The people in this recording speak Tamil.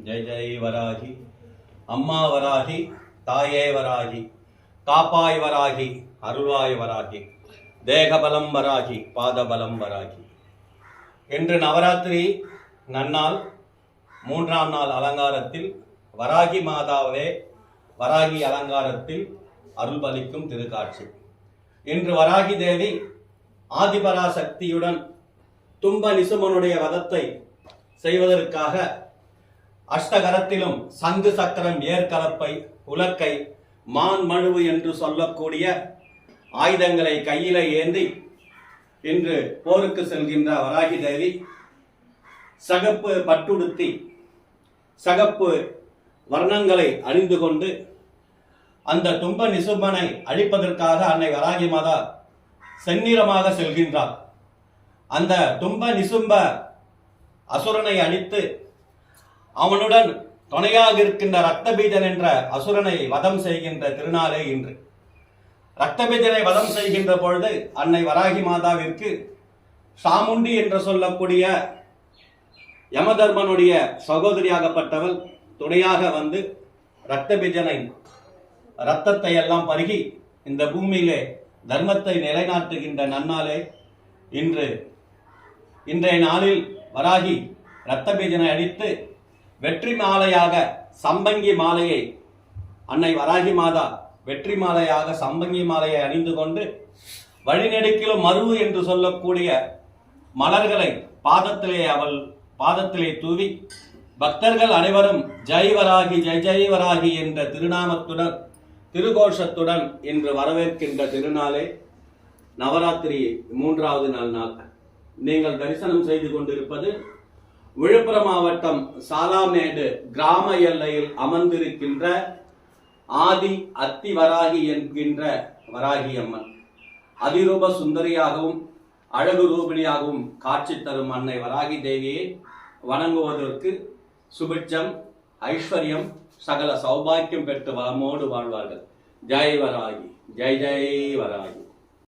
ஜெய் ஜெய் வராகி. அம்மா வராகி, தாயே வராகி, காப்பாய் வராகி, அருள்வாய் வராகி, தேகபலம் வராகி, பாதபலம் வராகி. இன்று நவராத்திரி நன்னாள், 3ஆம் நாள் அலங்காரத்தில் வராகி மாதாவே வராகி அலங்காரத்தில் அருள்பலிக்கும் திருக்காட்சி. இன்று வராகி தேவி ஆதிபராசக்தியுடன் தும்ப நிசுமனுடைய வதத்தை செய்வதற்காக அஷ்டகரத்திலும் சங்கு சக்கரம் ஏற்கலப்பை உலக்கை மான் மழுவு என்று சொல்லக்கூடிய ஆயுதங்களை கையில ஏந்தி இன்று போருக்கு செல்கின்ற வராகி தேவி சகப்பு பட்டுடுத்தி சகப்பு வர்ணங்களை அணிந்து கொண்டு அந்த தும்ப நிசும்பனை அழிப்பதற்காக அன்னை வராகி மாதா செந்நிறமாக செல்கின்றார். அந்த தும்ப நிசும்ப அசுரனை அழித்து அவனுடன் துணையாக இருக்கின்ற ரத்தபீஜன் என்ற அசுரனை வதம் செய்கின்ற திருநாளே இன்று. ரத்தபீஜனை வதம் செய்கின்ற பொழுது அன்னை வராகி மாதாவிற்கு சாமுண்டி என்று சொல்லக்கூடிய யமதர்மனுடைய சகோதரியாகப்பட்டவள் துணையாக வந்து ரத்தபீஜனை ரத்தத்தை எல்லாம் பருகி இந்த பூமியிலே தர்மத்தை நிலைநாட்டுகின்ற நன்னாளே இன்று. இன்றைய நாளில் வராகி ரத்தபீஜனை அடித்து வெற்றி மாலையாக சம்பங்கி மாலையை அன்னை வராகி மாதா வெற்றி மாலையாக சம்பங்கி மாலையை அணிந்து கொண்டு வழிநெடுக்கிலும் மருவு என்று சொல்லக்கூடிய மலர்களை பாதத்திலே தூவி பக்தர்கள் அனைவரும் ஜெய் வராகி ஜெய் ஜெய் வராகி என்ற திருநாமத்துடன் திருகோஷத்துடன் இன்று வரவேற்கின்ற திருநாளே நவராத்திரி 3வது நாள். நீங்கள் தரிசனம் செய்து கொண்டிருப்பது விழுப்புரம் மாவட்டம் சாலாமேடு கிராம எல்லையில் அமர்ந்திருக்கின்ற ஆதி அத்தி வராகி என்கின்ற வராகி அம்மன். அதிரூப சுந்தரியாகவும் அழகு ரூபிணியாகவும் காட்சி தரும் அன்னை வராகி தேவியை வணங்குவதற்கு சுபிட்சம் ஐஸ்வர்யம் சகல சௌபாக்கியம் பெற்று வளமோடு வாழ்வார்கள். ஜெய் வராகி, ஜெய் ஜெய் வராகி.